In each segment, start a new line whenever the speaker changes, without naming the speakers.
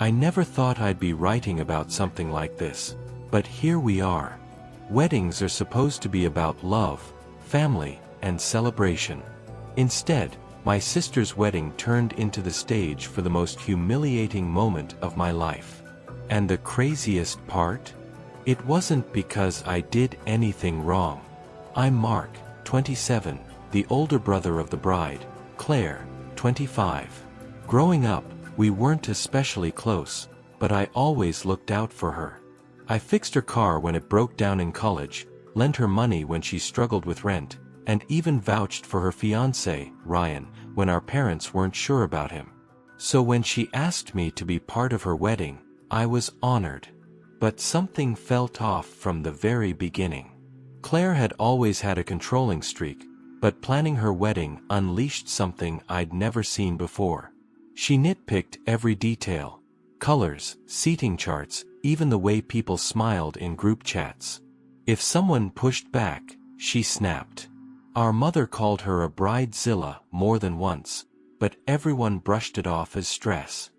I never thought I'd be writing about something like this, but here we are. Weddings are supposed to be about love, family, and celebration. Instead, my sister's wedding turned into the stage for the most humiliating moment of my life. And the craziest part? It wasn't because I did anything wrong. I'm Mark, 27, the older brother of the bride, Claire, 25. Growing up, we weren't especially close, but I always looked out for her. I fixed her car when it broke down in college, lent her money when she struggled with rent, and even vouched for her fiancé, Ryan, when our parents weren't sure about him. So when she asked me to be part of her wedding, I was honored. But something felt off from the very beginning. Claire had always had a controlling streak, but planning her wedding unleashed something I'd never seen before. She nitpicked every detail: colors, seating charts, even the way people smiled in group chats. If someone pushed back, she snapped. Our mother called her a bridezilla more than once, but everyone brushed it off as stress.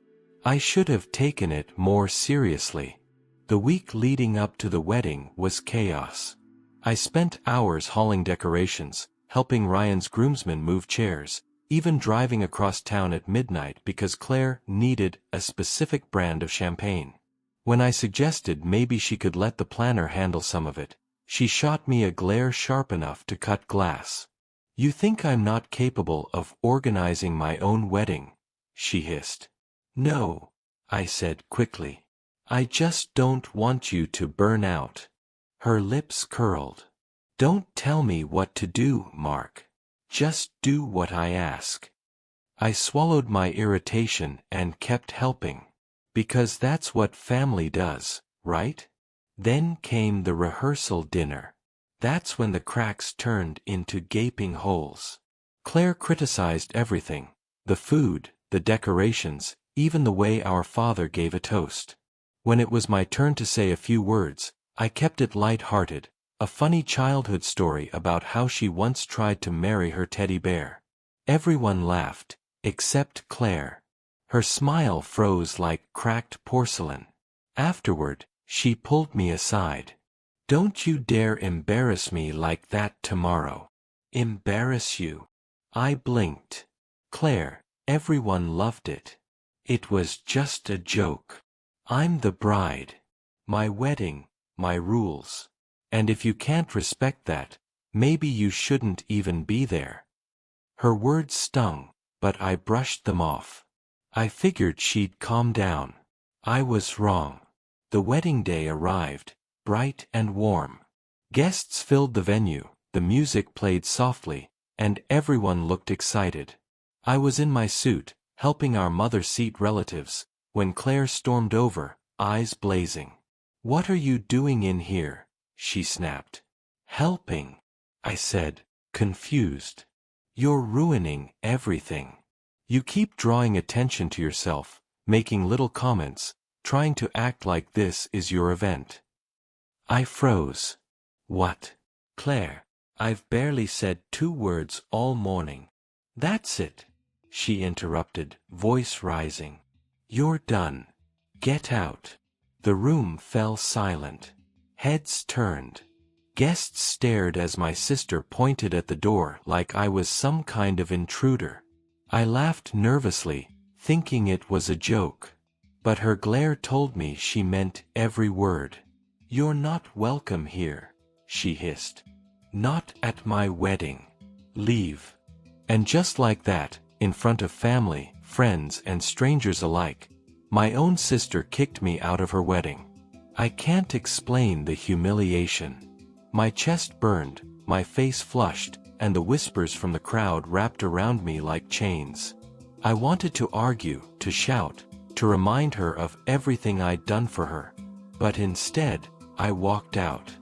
I should have taken it more seriously. The week leading up to the wedding was chaos. I spent hours hauling decorations, helping Ryan's groomsmen move chairs, even driving across town at midnight because Claire needed a specific brand of champagne. When I suggested maybe she could let the planner handle some of it, she shot me a glare sharp enough to cut glass. "You think I'm not capable of organizing my own wedding?" she hissed. "No," I said quickly. "I just don't want you to burn out." Her lips curled. "Don't tell me what to do, Mark. Just do what I ask." I swallowed my irritation and kept helping. Because that's what family does, right? Then came the rehearsal dinner. That's when the cracks turned into gaping holes. Claire criticized everything: the food, the decorations, even the way our father gave a toast. When it was my turn to say a few words, I kept it light-hearted, a funny childhood story about how she once tried to marry her teddy bear. Everyone laughed, except Claire. Her smile froze like cracked porcelain. Afterward, she pulled me aside. "Don't you dare embarrass me like that tomorrow." "Embarrass you?" I blinked. "Claire, everyone loved it. It was just a joke. I'm the bride. My wedding, my rules. And if you can't respect that, maybe you shouldn't even be there." Her words stung, but I brushed them off. I figured she'd calm down. I was wrong. The wedding day arrived, bright and warm. Guests filled the venue, the music played softly, and everyone looked excited. I was in my suit, helping our mother seat relatives, when Claire stormed over, eyes blazing. "What are you doing in here?" she snapped. "Helping," I said, confused. "You're ruining everything. You keep drawing attention to yourself, making little comments, trying to act like this is your event." I froze. "What?" "Claire, I've barely said 2 words all morning." "That's it," she interrupted, voice rising. "You're done. Get out." The room fell silent. Heads turned. Guests stared as my sister pointed at the door like I was some kind of intruder. I laughed nervously, thinking it was a joke. But her glare told me she meant every word. "You're not welcome here," she hissed. "Not at my wedding. Leave." And just like that, in front of family, friends, and strangers alike, my own sister kicked me out of her wedding. I can't explain the humiliation. My chest burned, my face flushed, and the whispers from the crowd wrapped around me like chains. I wanted to argue, to shout, to remind her of everything I'd done for her. But instead, I walked out.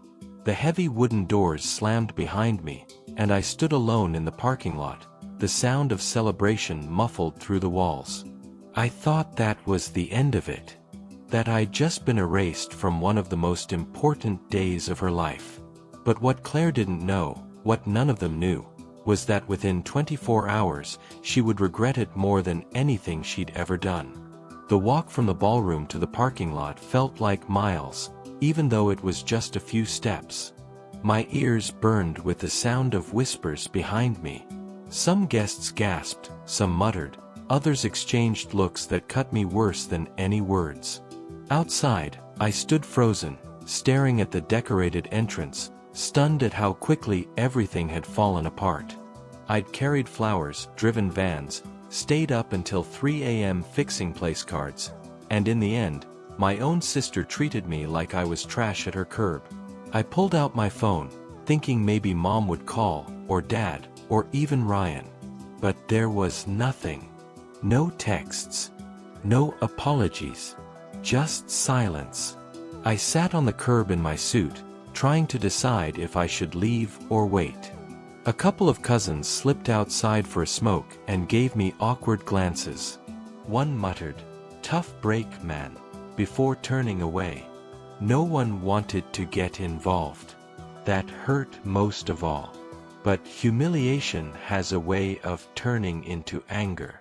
The heavy wooden doors slammed behind me, and I stood alone in the parking lot, the sound of celebration muffled through the walls. I thought that was the end of it. That I'd just been erased from one of the most important days of her life. But what Claire didn't know, what none of them knew, was that within 24 hours, she would regret it more than anything she'd ever done. The walk from the ballroom to the parking lot felt like miles, even though it was just a few steps. My ears burned with the sound of whispers behind me. Some guests gasped, some muttered, others exchanged looks that cut me worse than any words. Outside, I stood frozen, staring at the decorated entrance, stunned at how quickly everything had fallen apart. I'd carried flowers, driven vans, stayed up until 3 a.m. fixing place cards, and in the end, my own sister treated me like I was trash at her curb. I pulled out my phone, thinking maybe Mom would call, or Dad, or even Ryan. But there was nothing. No texts. No apologies. Just silence. I sat on the curb in my suit, trying to decide if I should leave or wait. A couple of cousins slipped outside for a smoke and gave me awkward glances. One muttered, "Tough break, man," before turning away. No one wanted to get involved. That hurt most of all. But humiliation has a way of turning into anger.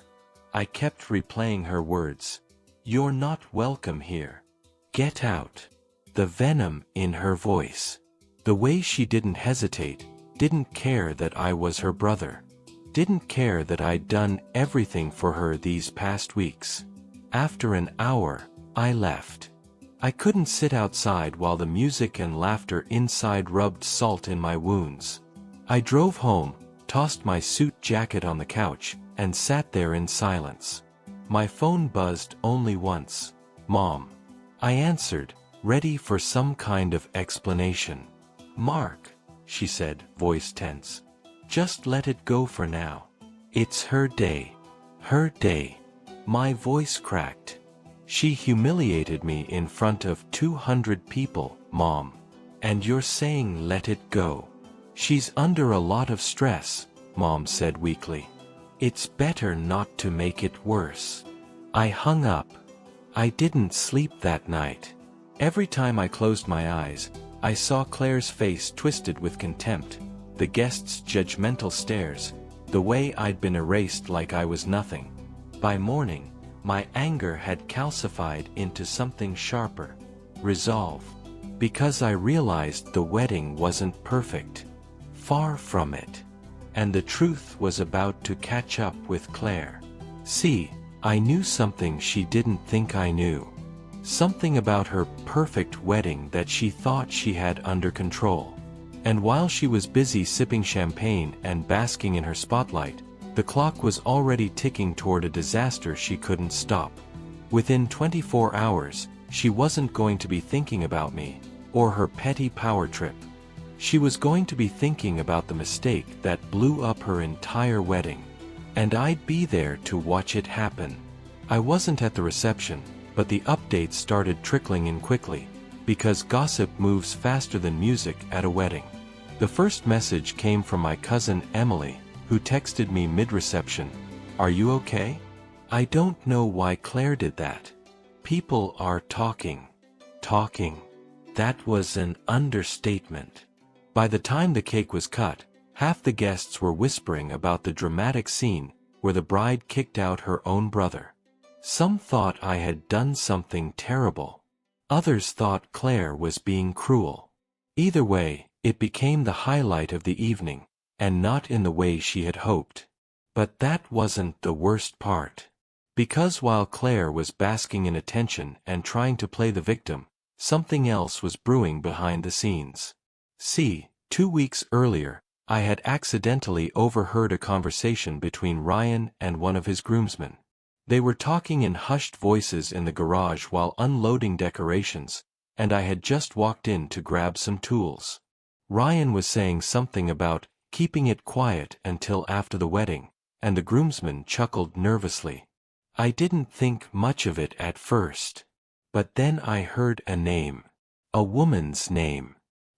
I kept replaying her words. "You're not welcome here. Get out." The venom in her voice. The way she didn't hesitate, didn't care that I was her brother. Didn't care that I'd done everything for her these past weeks. After an hour, I left. I couldn't sit outside while the music and laughter inside rubbed salt in my wounds. I drove home, tossed my suit jacket on the couch, and sat there in silence. My phone buzzed only once. "Mom." I answered, ready for some kind of explanation. "Mark," she said, voice tense. "Just let it go for now. It's her day. Her day." My voice cracked. "She humiliated me in front of 200 people, Mom. And you're saying let it go?" "She's under a lot of stress," Mom said weakly. "It's better not to make it worse." I hung up. I didn't sleep that night. Every time I closed my eyes, I saw Claire's face twisted with contempt, the guests' judgmental stares, the way I'd been erased like I was nothing. By morning, my anger had calcified into something sharper. Resolve. Because I realized the wedding wasn't perfect. Far from it. And the truth was about to catch up with Claire. See, I knew something she didn't think I knew. Something about her perfect wedding that she thought she had under control. And while she was busy sipping champagne and basking in her spotlight, the clock was already ticking toward a disaster she couldn't stop. Within 24 hours, she wasn't going to be thinking about me, or her petty power trip. She was going to be thinking about the mistake that blew up her entire wedding. And I'd be there to watch it happen. I wasn't at the reception, but the updates started trickling in quickly, because gossip moves faster than music at a wedding. The first message came from my cousin Emily, who texted me mid-reception, "Are you okay?" I don't know why Claire did that. People are talking. Talking. That was an understatement. By the time the cake was cut, half the guests were whispering about the dramatic scene where the bride kicked out her own brother. Some thought I had done something terrible. Others thought Claire was being cruel. Either way, it became the highlight of the evening, and not in the way she had hoped. But that wasn't the worst part. Because while Claire was basking in attention and trying to play the victim, something else was brewing behind the scenes. See, 2 weeks earlier, I had accidentally overheard a conversation between Ryan and one of his groomsmen. They were talking in hushed voices in the garage while unloading decorations, and I had just walked in to grab some tools. Ryan was saying something about keeping it quiet until after the wedding, and the groomsman chuckled nervously. I didn't think much of it at first. But then I heard a name. A woman's name.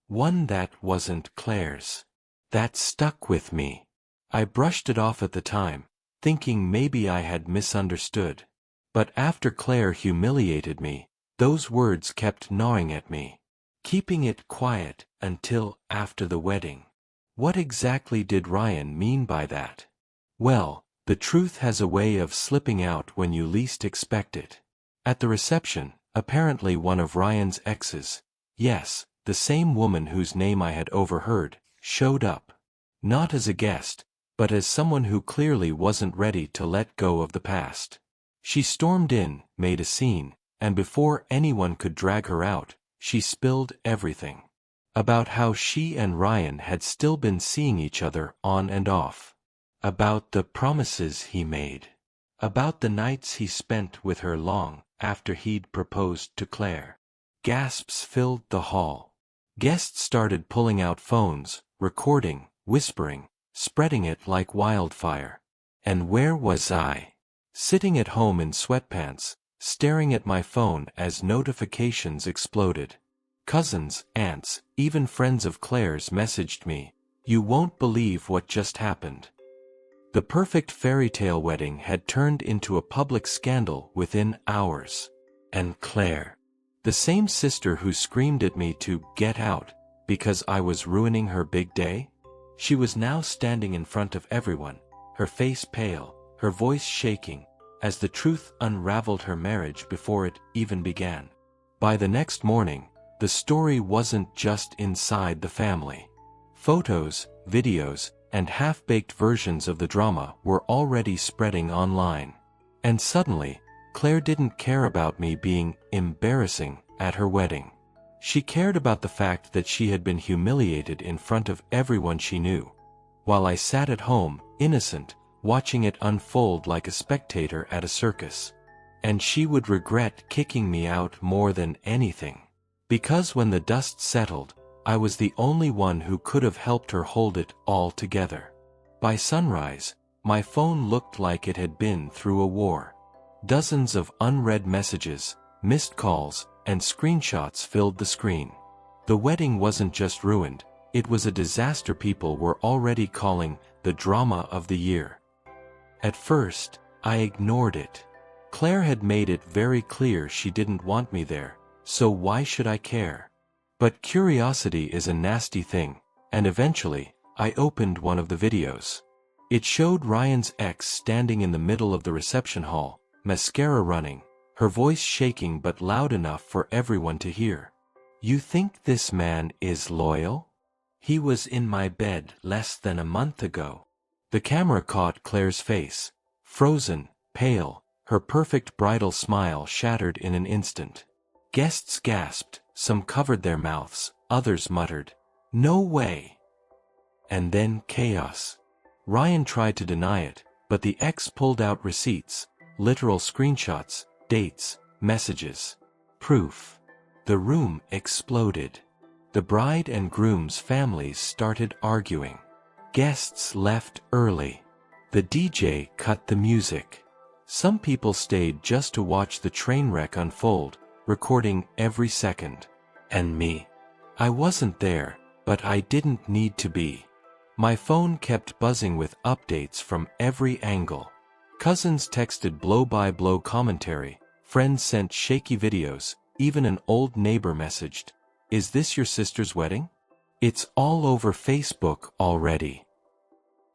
One that wasn't Claire's. That stuck with me. I brushed it off at the time, thinking maybe I had misunderstood. But after Claire humiliated me, those words kept gnawing at me. Keeping it quiet until after the wedding. What exactly did Ryan mean by that? Well, the truth has a way of slipping out when you least expect it. At the reception, apparently one of Ryan's exes, yes, the same woman whose name I had overheard, showed up. Not as a guest, but as someone who clearly wasn't ready to let go of the past. She stormed in, made a scene, and before anyone could drag her out, she spilled everything. About how she and Ryan had still been seeing each other on and off. About the promises he made. About the nights he spent with her long after he'd proposed to Claire. Gasps filled the hall. Guests started pulling out phones, recording, whispering, spreading it like wildfire. And where was I? Sitting at home in sweatpants, staring at my phone as notifications exploded. Cousins, aunts, even friends of Claire's messaged me, "You won't believe what just happened." The perfect fairy tale wedding had turned into a public scandal within hours. And Claire, the same sister who screamed at me to get out because I was ruining her big day? She was now standing in front of everyone, her face pale, her voice shaking, as the truth unraveled her marriage before it even began. By the next morning, the story wasn't just inside the family. Photos, videos, and half-baked versions of the drama were already spreading online. And suddenly, Claire didn't care about me being embarrassing at her wedding. She cared about the fact that she had been humiliated in front of everyone she knew, while I sat at home, innocent, watching it unfold like a spectator at a circus. And she would regret kicking me out more than anything. Because when the dust settled, I was the only one who could have helped her hold it all together. By sunrise, my phone looked like it had been through a war. Dozens of unread messages, missed calls, and screenshots filled the screen. The wedding wasn't just ruined, it was a disaster people were already calling the drama of the year. At first, I ignored it. Claire had made it very clear she didn't want me there, so why should I care? But curiosity is a nasty thing, and eventually, I opened one of the videos. It showed Ryan's ex standing in the middle of the reception hall, mascara running, her voice shaking but loud enough for everyone to hear. "You think this man is loyal? He was in my bed less than a month ago." The camera caught Claire's face, frozen, pale, her perfect bridal smile shattered in an instant. Guests gasped, some covered their mouths, others muttered, "No way!" And then chaos. Ryan tried to deny it, but the ex pulled out receipts, literal screenshots, dates, messages, proof. The room exploded. The bride and groom's families started arguing. Guests left early. The DJ cut the music. Some people stayed just to watch the train wreck unfold, recording every second. And me. I wasn't there, but I didn't need to be. My phone kept buzzing with updates from every angle. Cousins texted blow-by-blow commentary, friends sent shaky videos, even an old neighbor messaged, "Is this your sister's wedding?" It's all over Facebook already.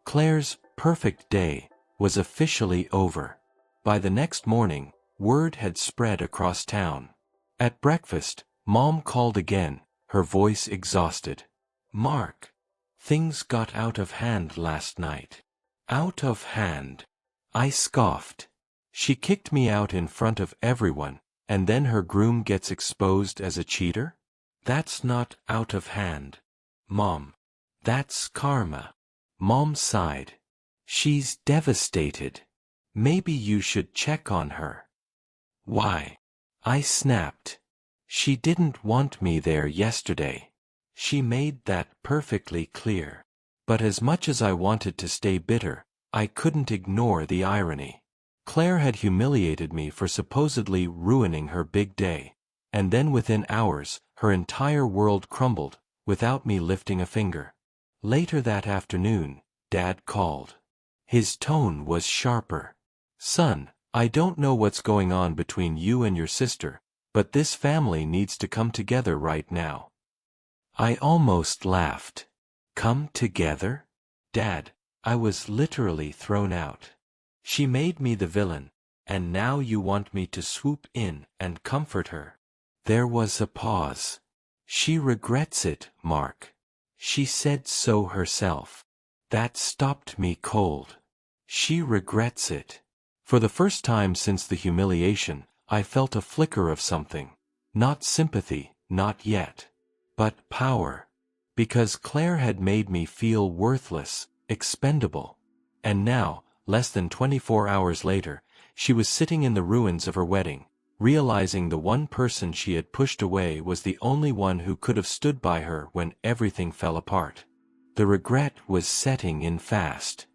Claire's perfect day was officially over. By the next morning, word had spread across town. At breakfast, Mom called again, her voice exhausted. "Mark, things got out of hand last night." "Out of hand?" I scoffed. "She kicked me out in front of everyone, and then her groom gets exposed as a cheater? That's not out of hand, Mom. That's karma." Mom sighed. "She's devastated. Maybe you should check on her." "Why?" I snapped. "She didn't want me there yesterday. She made that perfectly clear." But as much as I wanted to stay bitter, I couldn't ignore the irony. Claire had humiliated me for supposedly ruining her big day, and then within hours, her entire world crumbled, without me lifting a finger. Later that afternoon, Dad called. His tone was sharper. "Son, I don't know what's going on between you and your sister, but this family needs to come together right now." I almost laughed. "Come together? Dad," I was literally thrown out. "She made me the villain, and now you want me to swoop in and comfort her." There was a pause. "She regrets it, Mark. She said so herself." That stopped me cold. She regrets it. For the first time since the humiliation, I felt a flicker of something. Not sympathy, not yet. But power. Because Claire had made me feel worthless, expendable. And now, less than 24 hours later, she was sitting in the ruins of her wedding, realizing the one person she had pushed away was the only one who could have stood by her when everything fell apart. The regret was setting in fast.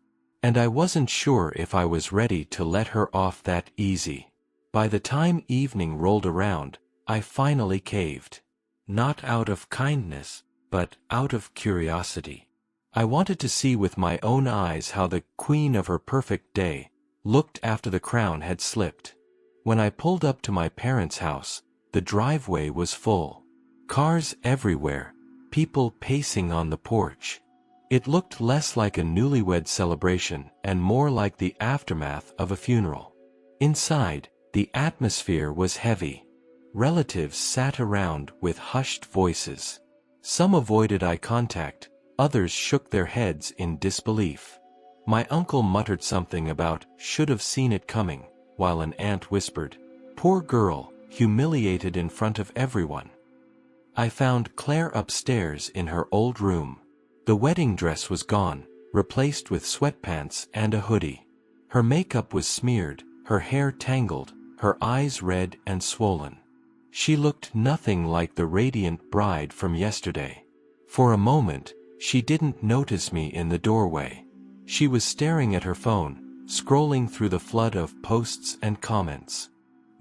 And I wasn't sure if I was ready to let her off that easy. By the time evening rolled around, I finally caved. Not out of kindness, but out of curiosity. I wanted to see with my own eyes how the queen of her perfect day looked after the crown had slipped. When I pulled up to my parents' house, the driveway was full. Cars everywhere, people pacing on the porch. It looked less like a newlywed celebration and more like the aftermath of a funeral. Inside, the atmosphere was heavy. Relatives sat around with hushed voices. Some avoided eye contact, others shook their heads in disbelief. My uncle muttered something about "should have seen it coming," while an aunt whispered, "Poor girl, humiliated in front of everyone." I found Claire upstairs in her old room. The wedding dress was gone, replaced with sweatpants and a hoodie. Her makeup was smeared, her hair tangled, her eyes red and swollen. She looked nothing like the radiant bride from yesterday. For a moment, she didn't notice me in the doorway. She was staring at her phone, scrolling through the flood of posts and comments.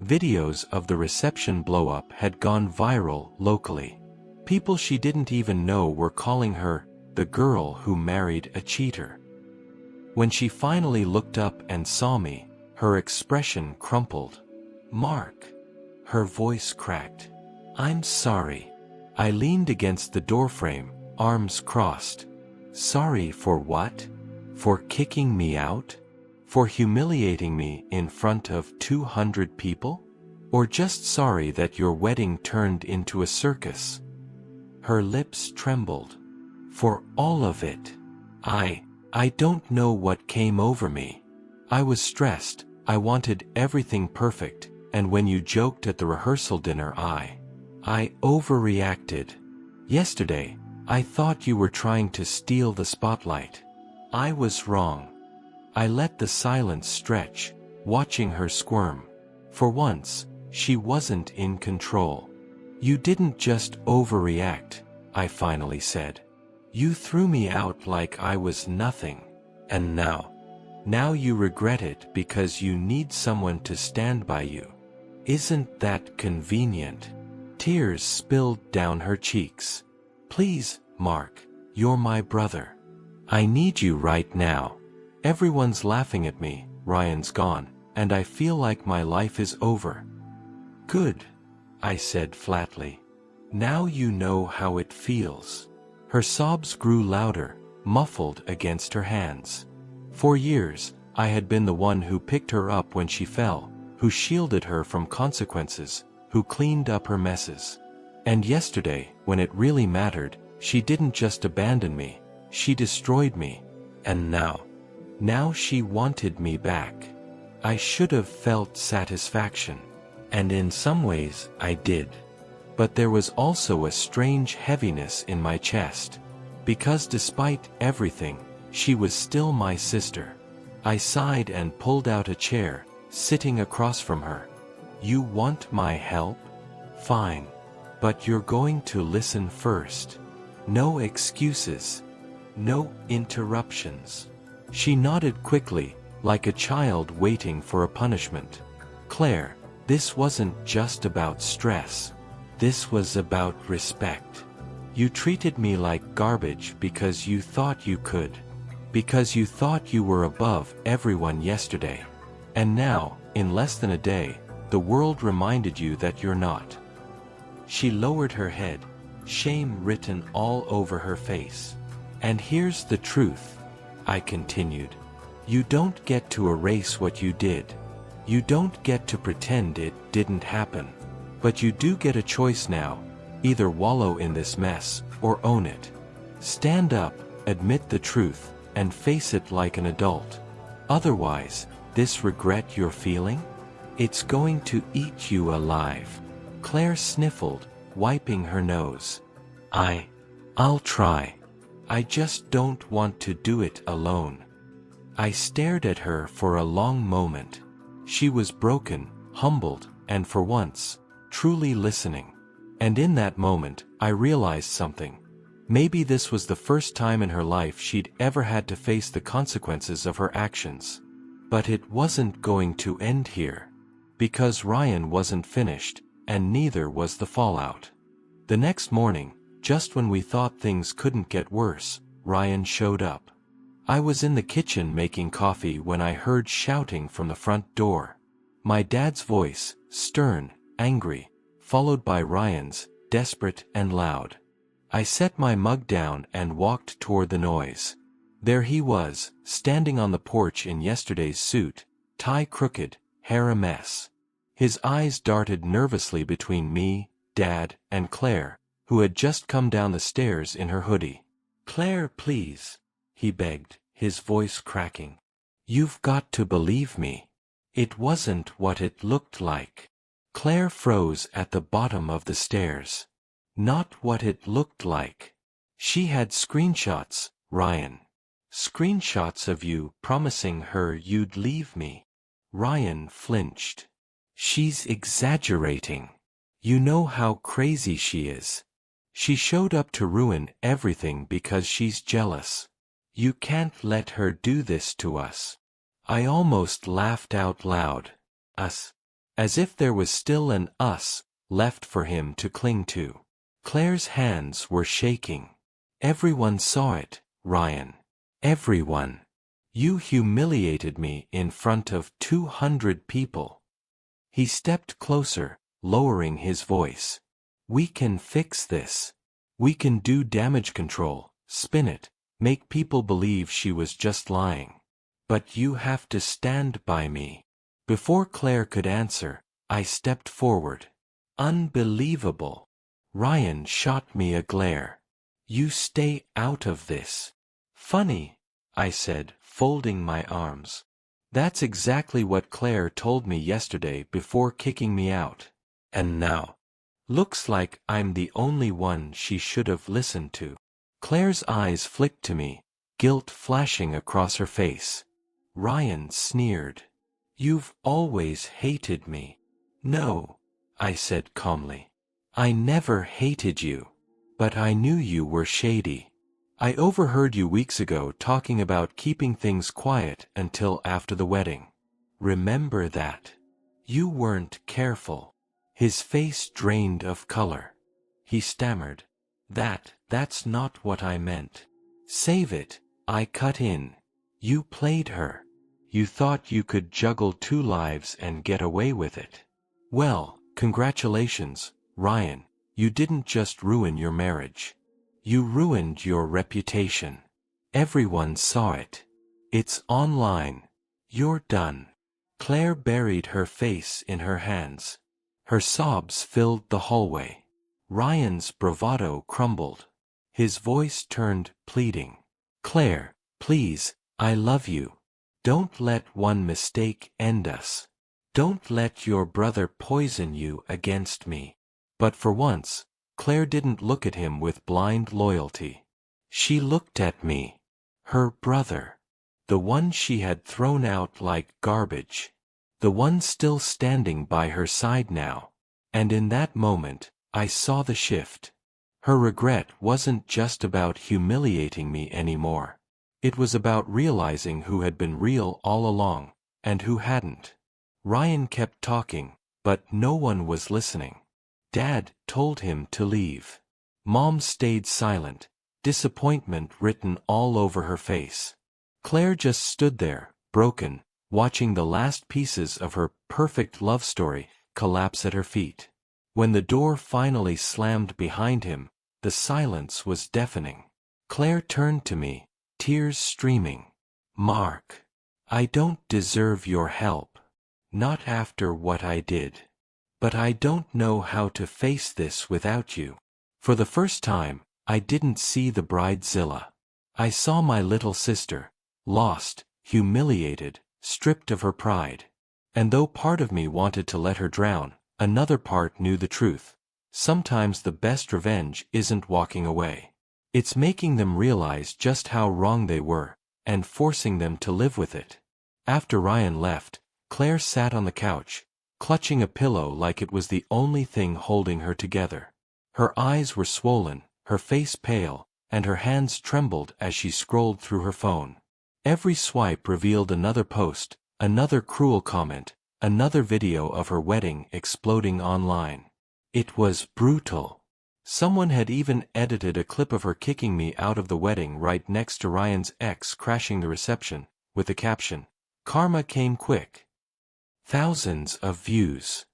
Videos of the reception blow-up had gone viral locally. People she didn't even know were calling her the girl who married a cheater. When she finally looked up and saw me, her expression crumpled. "Mark." Her voice cracked. "I'm sorry." I leaned against the doorframe, arms crossed. "Sorry for what? For kicking me out? For humiliating me in front of 200 people? Or just sorry that your wedding turned into a circus?" Her lips trembled. "For all of it. I don't know what came over me. I was stressed, I wanted everything perfect, and when you joked at the rehearsal dinner I overreacted. Yesterday, I thought you were trying to steal the spotlight. I was wrong." I let the silence stretch, watching her squirm. For once, she wasn't in control. "You didn't just overreact," I finally said. "You threw me out like I was nothing. And now you regret it because you need someone to stand by you. Isn't that convenient?" Tears spilled down her cheeks. "Please, Mark, you're my brother. I need you right now. Everyone's laughing at me, Ryan's gone, and I feel like my life is over." "Good," I said flatly. "Now you know how it feels." Her sobs grew louder, muffled against her hands. For years, I had been the one who picked her up when she fell, who shielded her from consequences, who cleaned up her messes. And yesterday, when it really mattered, she didn't just abandon me, she destroyed me. And now she wanted me back. I should have felt satisfaction. And in some ways, I did. But there was also a strange heaviness in my chest. Because despite everything, she was still my sister. I sighed and pulled out a chair, sitting across from her. "You want my help? Fine. But you're going to listen first. No excuses. No interruptions." She nodded quickly, like a child waiting for a punishment. "Claire, this wasn't just about stress. This was about respect. You treated me like garbage because you thought you could. Because you thought you were above everyone yesterday. And now, in less than a day, the world reminded you that you're not." She lowered her head, shame written all over her face. "And here's the truth," I continued. "You don't get to erase what you did. You don't get to pretend it didn't happen. But you do get a choice now. Either wallow in this mess, or own it. Stand up, admit the truth, and face it like an adult. Otherwise, this regret you're feeling? It's going to eat you alive. Claire sniffled, wiping her nose. I'll try. I just don't want to do it alone. I stared at her for a long moment. She was broken, humbled, and for once, truly listening. And in that moment, I realized something. Maybe this was the first time in her life she'd ever had to face the consequences of her actions. But it wasn't going to end here. Because Ryan wasn't finished, and neither was the fallout. The next morning, just when we thought things couldn't get worse, Ryan showed up. I was in the kitchen making coffee when I heard shouting from the front door. My dad's voice, stern, angry, followed by Ryan's, desperate and loud. I set my mug down and walked toward the noise. There he was, standing on the porch in yesterday's suit, tie crooked, hair a mess. His eyes darted nervously between me, Dad, and Claire, who had just come down the stairs in her hoodie. "Claire, please," he begged, his voice cracking. "You've got to believe me. It wasn't what it looked like." Claire froze at the bottom of the stairs. Not what it looked like. She had screenshots, Ryan. Screenshots of you promising her you'd leave me. Ryan flinched. "She's exaggerating. You know how crazy she is. She showed up to ruin everything because she's jealous. You can't let her do this to us." I almost laughed out loud. Us. As if there was still an us left for him to cling to. Claire's hands were shaking. "Everyone saw it, Ryan. Everyone. You humiliated me in front of 200 people." He stepped closer, lowering his voice. "We can fix this. We can do damage control, spin it, make people believe she was just lying. But you have to stand by me." Before Claire could answer, I stepped forward. "Unbelievable." Ryan shot me a glare. "You stay out of this." "Funny," I said, folding my arms. "That's exactly what Claire told me yesterday before kicking me out. And now, looks like I'm the only one she should have listened to." Claire's eyes flicked to me, guilt flashing across her face. Ryan sneered. "You've always hated me." "No," I said calmly. "I never hated you. But I knew you were shady. I overheard you weeks ago talking about keeping things quiet until after the wedding. Remember that? You weren't careful." His face drained of color. He stammered. That's not what I meant." "Save it," I cut in. "You played her. You thought you could juggle 2 lives and get away with it. Well, congratulations, Ryan. You didn't just ruin your marriage. You ruined your reputation. Everyone saw it. It's online. You're done." Claire buried her face in her hands. Her sobs filled the hallway. Ryan's bravado crumbled. His voice turned pleading. "Claire, please, I love you. Don't let one mistake end us. Don't let your brother poison you against me." But for once, Claire didn't look at him with blind loyalty. She looked at me. Her brother. The one she had thrown out like garbage. The one still standing by her side now. And in that moment, I saw the shift. Her regret wasn't just about humiliating me anymore. It was about realizing who had been real all along, and who hadn't. Ryan kept talking, but no one was listening. Dad told him to leave. Mom stayed silent, disappointment written all over her face. Claire just stood there, broken, watching the last pieces of her perfect love story collapse at her feet. When the door finally slammed behind him, the silence was deafening. Claire turned to me, tears streaming. "Mark, I don't deserve your help." Not after what I did. But I don't know how to face this without you. For the first time, I didn't see the bridezilla. I saw my little sister, lost, humiliated, stripped of her pride. And though part of me wanted to let her drown, another part knew the truth. Sometimes the best revenge isn't walking away. It's making them realize just how wrong they were, and forcing them to live with it. After Ryan left, Claire sat on the couch, clutching a pillow like it was the only thing holding her together. Her eyes were swollen, her face pale, and her hands trembled as she scrolled through her phone. Every swipe revealed another post, another cruel comment, another video of her wedding exploding online. It was brutal. Someone had even edited a clip of her kicking me out of the wedding right next to Ryan's ex crashing the reception, with the caption, "Karma came quick." Thousands of views.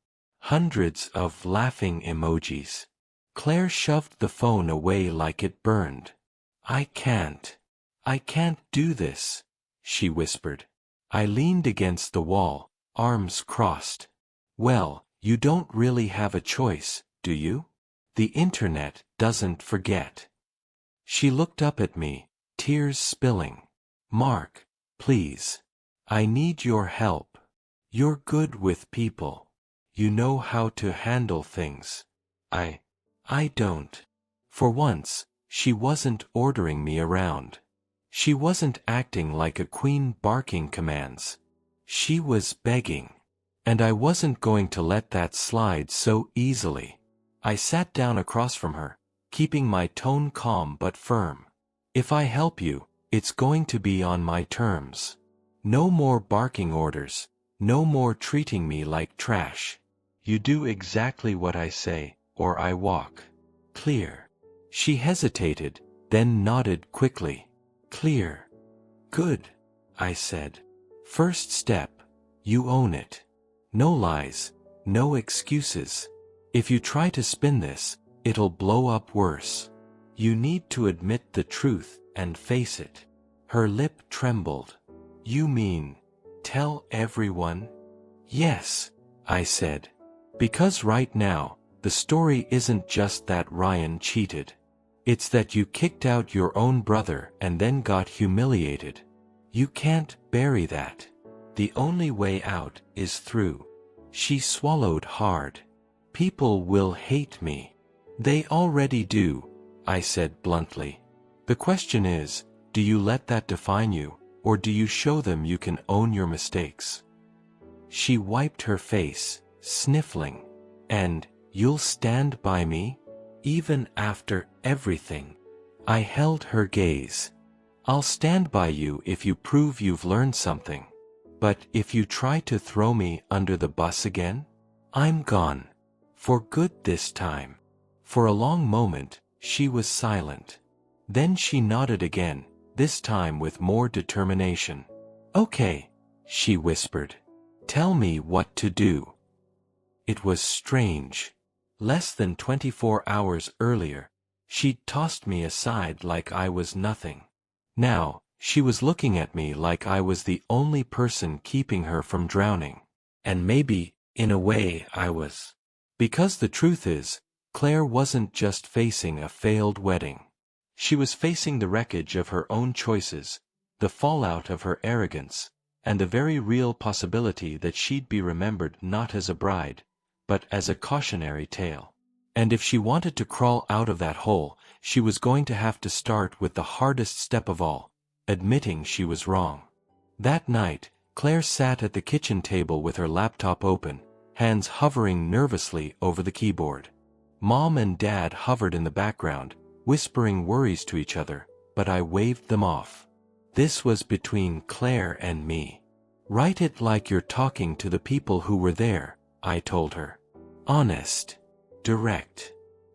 Hundreds of laughing emojis. Claire shoved the phone away like it burned. I can't do this," she whispered. I leaned against the wall, arms crossed. "Well, you don't really have a choice, do you? The internet doesn't forget." She looked up at me, tears spilling. "Mark, please. I need your help. You're good with people. You know how to handle things. I don't." For once, she wasn't ordering me around. She wasn't acting like a queen barking commands. She was begging. And I wasn't going to let that slide so easily. I sat down across from her, keeping my tone calm but firm. "If I help you, it's going to be on my terms. No more barking orders, no more treating me like trash. You do exactly what I say, or I walk. Clear?" She hesitated, then nodded quickly. "Clear." "Good," I said. "First step. You own it. No lies, no excuses. If you try to spin this, it'll blow up worse. You need to admit the truth and face it." Her lip trembled. "You mean, tell everyone?" "Yes," I said. "Because right now, the story isn't just that Ryan cheated. It's that you kicked out your own brother and then got humiliated. You can't bury that. The only way out is through." She swallowed hard. "People will hate me." "They already do," I said bluntly. "The question is, do you let that define you, or do you show them you can own your mistakes?" She wiped her face, sniffling. "And, you'll stand by me? Even after everything?" I held her gaze. "I'll stand by you if you prove you've learned something. But if you try to throw me under the bus again, I'm gone. For good this time." For a long moment, she was silent. Then she nodded again, this time with more determination. "Okay," she whispered. "Tell me what to do." It was strange. Less than 24 hours earlier, she'd tossed me aside like I was nothing. Now, she was looking at me like I was the only person keeping her from drowning. And maybe, in a way, I was. Because the truth is, Claire wasn't just facing a failed wedding. She was facing the wreckage of her own choices, the fallout of her arrogance, and the very real possibility that she'd be remembered not as a bride, but as a cautionary tale. And if she wanted to crawl out of that hole, she was going to have to start with the hardest step of all, admitting she was wrong. That night, Claire sat at the kitchen table with her laptop open, hands hovering nervously over the keyboard. Mom and Dad hovered in the background, whispering worries to each other, but I waved them off. This was between Claire and me. "Write it like you're talking to the people who were there," I told her. "Honest. Direct.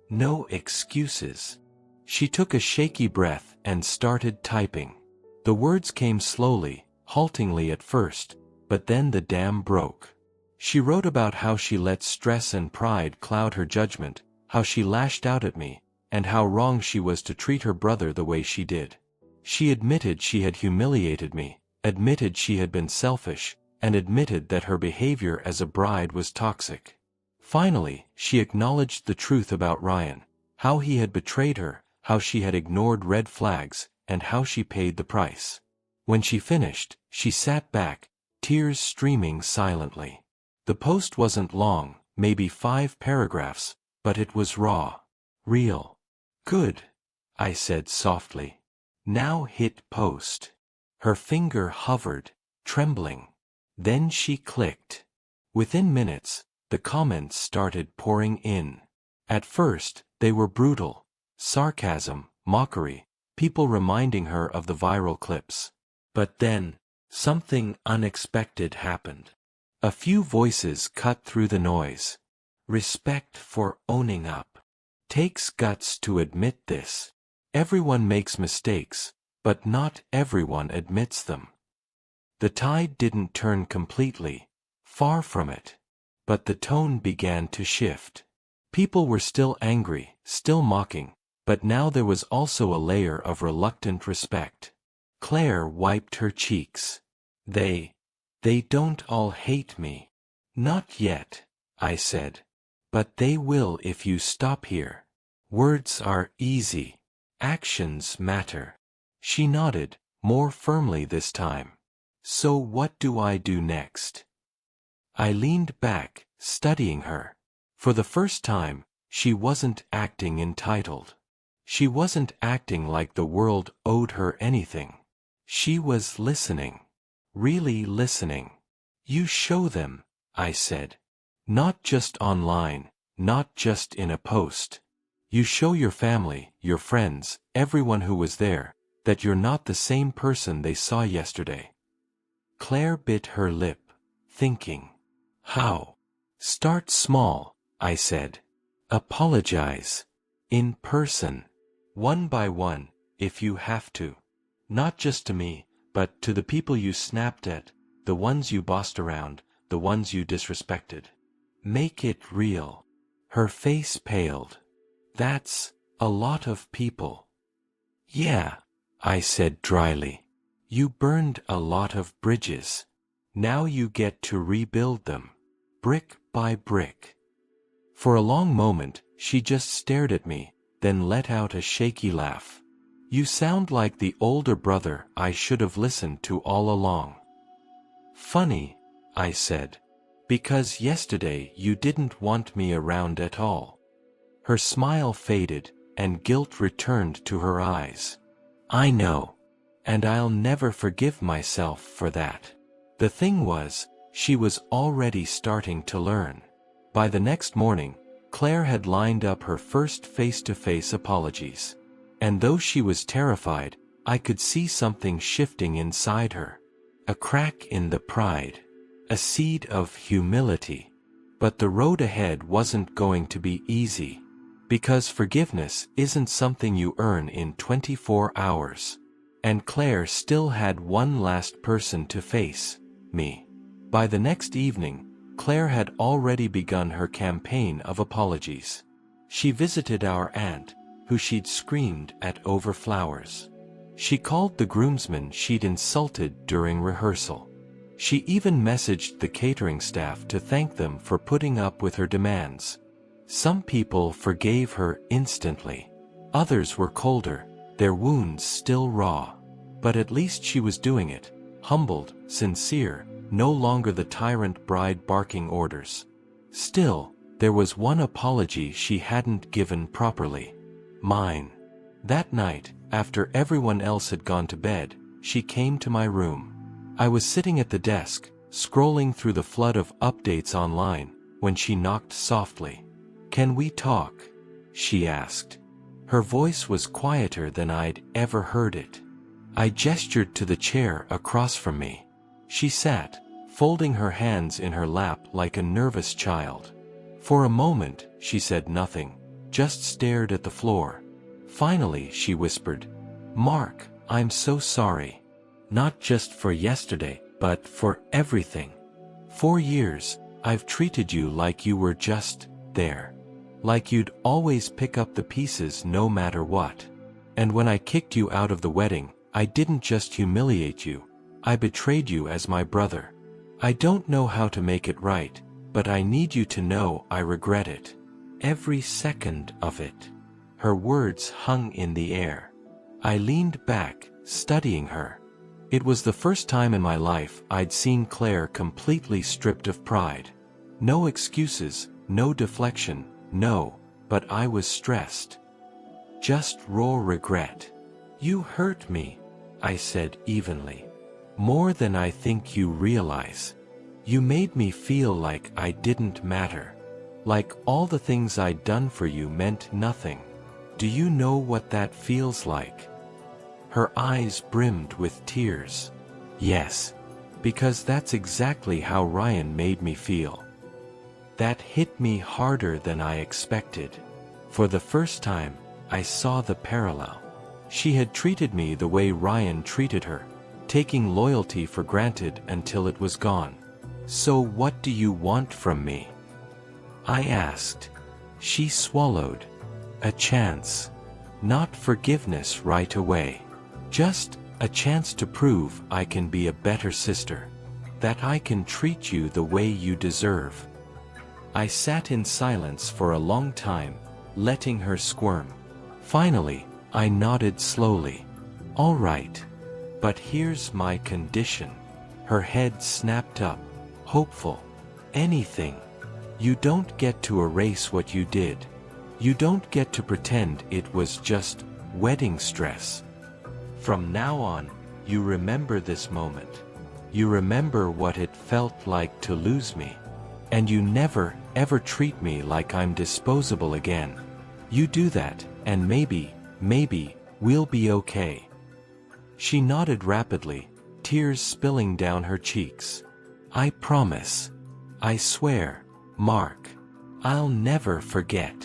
No excuses." She took a shaky breath and started typing. The words came slowly, haltingly at first, but then the dam broke. She wrote about how she let stress and pride cloud her judgment, how she lashed out at me, and how wrong she was to treat her brother the way she did. She admitted she had humiliated me, admitted she had been selfish, and admitted that her behavior as a bride was toxic. Finally, she acknowledged the truth about Ryan, how he had betrayed her, how she had ignored red flags, and how she paid the price. When she finished, she sat back, tears streaming silently. The post wasn't long, maybe 5 paragraphs, but it was raw. Real. Good, I said softly. Now hit post. Her finger hovered, trembling. Then she clicked. Within minutes, the comments started pouring in. At first, they were brutal. Sarcasm, mockery, people reminding her of the viral clips. But then, something unexpected happened. A few voices cut through the noise. Respect for owning up. Takes guts to admit this. Everyone makes mistakes, but not everyone admits them. The tide didn't turn completely, far from it. But the tone began to shift. People were still angry, still mocking, but now there was also a layer of reluctant respect. Claire wiped her cheeks. They don't all hate me. Not yet, I said. But they will if you stop here. Words are easy. Actions matter. She nodded, more firmly this time. So what do I do next? I leaned back, studying her. For the first time, she wasn't acting entitled. She wasn't acting like the world owed her anything. She was listening. Really listening. You show them, I said. Not just online, not just in a post. You show your family, your friends, everyone who was there, that you're not the same person they saw yesterday. Claire bit her lip, thinking. How? Start small, I said. Apologize. In person. One by one, if you have to. Not just to me, but to the people you snapped at, the ones you bossed around, the ones you disrespected. Make it real. Her face paled. That's a lot of people. Yeah, I said dryly. You burned a lot of bridges. Now you get to rebuild them, brick by brick. For a long moment, she just stared at me, then let out a shaky laugh. You sound like the older brother I should have listened to all along. Funny, I said, because yesterday you didn't want me around at all. Her smile faded, and guilt returned to her eyes. I know. And I'll never forgive myself for that. The thing was, she was already starting to learn. By the next morning, Claire had lined up her first face-to-face apologies. And though she was terrified, I could see something shifting inside her. A crack in the pride. A seed of humility. But the road ahead wasn't going to be easy. Because forgiveness isn't something you earn in 24 hours. And Claire still had one last person to face, me. By the next evening, Claire had already begun her campaign of apologies. She visited our aunt, who she'd screamed at over flowers. She called the groomsmen she'd insulted during rehearsal. She even messaged the catering staff to thank them for putting up with her demands. Some people forgave her instantly. Others were colder, their wounds still raw. But at least she was doing it, humbled, sincere, no longer the tyrant bride barking orders. Still, there was one apology she hadn't given properly. Mine. That night, after everyone else had gone to bed, she came to my room. I was sitting at the desk, scrolling through the flood of updates online, when she knocked softly. Can we talk? She asked. Her voice was quieter than I'd ever heard it. I gestured to the chair across from me. She sat, folding her hands in her lap like a nervous child. For a moment, she said nothing, just stared at the floor. Finally, she whispered, Mark, I'm so sorry. Not just for yesterday, but for everything. 4 years, I've treated you like you were just there. Like you'd always pick up the pieces no matter what. And when I kicked you out of the wedding, I didn't just humiliate you. I betrayed you as my brother. I don't know how to make it right, but I need you to know I regret it. Every second of it." Her words hung in the air. I leaned back, studying her. It was the first time in my life I'd seen Claire completely stripped of pride. No excuses, no deflection, no, but I was stressed. Just raw regret. "You hurt me," I said evenly. "More than I think you realize. You made me feel like I didn't matter. Like all the things I'd done for you meant nothing. Do you know what that feels like?" Her eyes brimmed with tears. "Yes, because that's exactly how Ryan made me feel." That hit me harder than I expected. For the first time, I saw the parallel. She had treated me the way Ryan treated her, taking loyalty for granted until it was gone. "So what do you want from me?" I asked. She swallowed. "A chance. Not forgiveness right away. Just a chance to prove I can be a better sister. That I can treat you the way you deserve." I sat in silence for a long time, letting her squirm. Finally, I nodded slowly. "All right. But here's my condition." Her head snapped up, hopeful. "Anything. You don't get to erase what you did. You don't get to pretend it was just wedding stress. From now on, you remember this moment. You remember what it felt like to lose me. And you never, ever treat me like I'm disposable again. You do that, and maybe, we'll be okay." She nodded rapidly, tears spilling down her cheeks. "I promise. I swear, Mark. I'll never forget."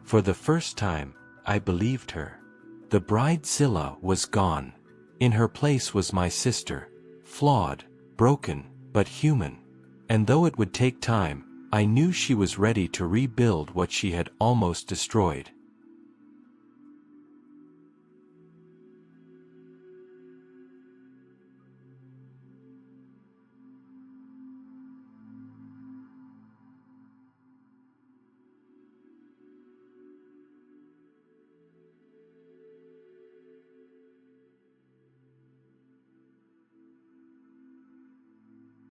For the first time, I believed her. The bridezilla was gone. In her place was my sister, flawed, broken, but human. And though it would take time, I knew she was ready to rebuild what she had almost destroyed.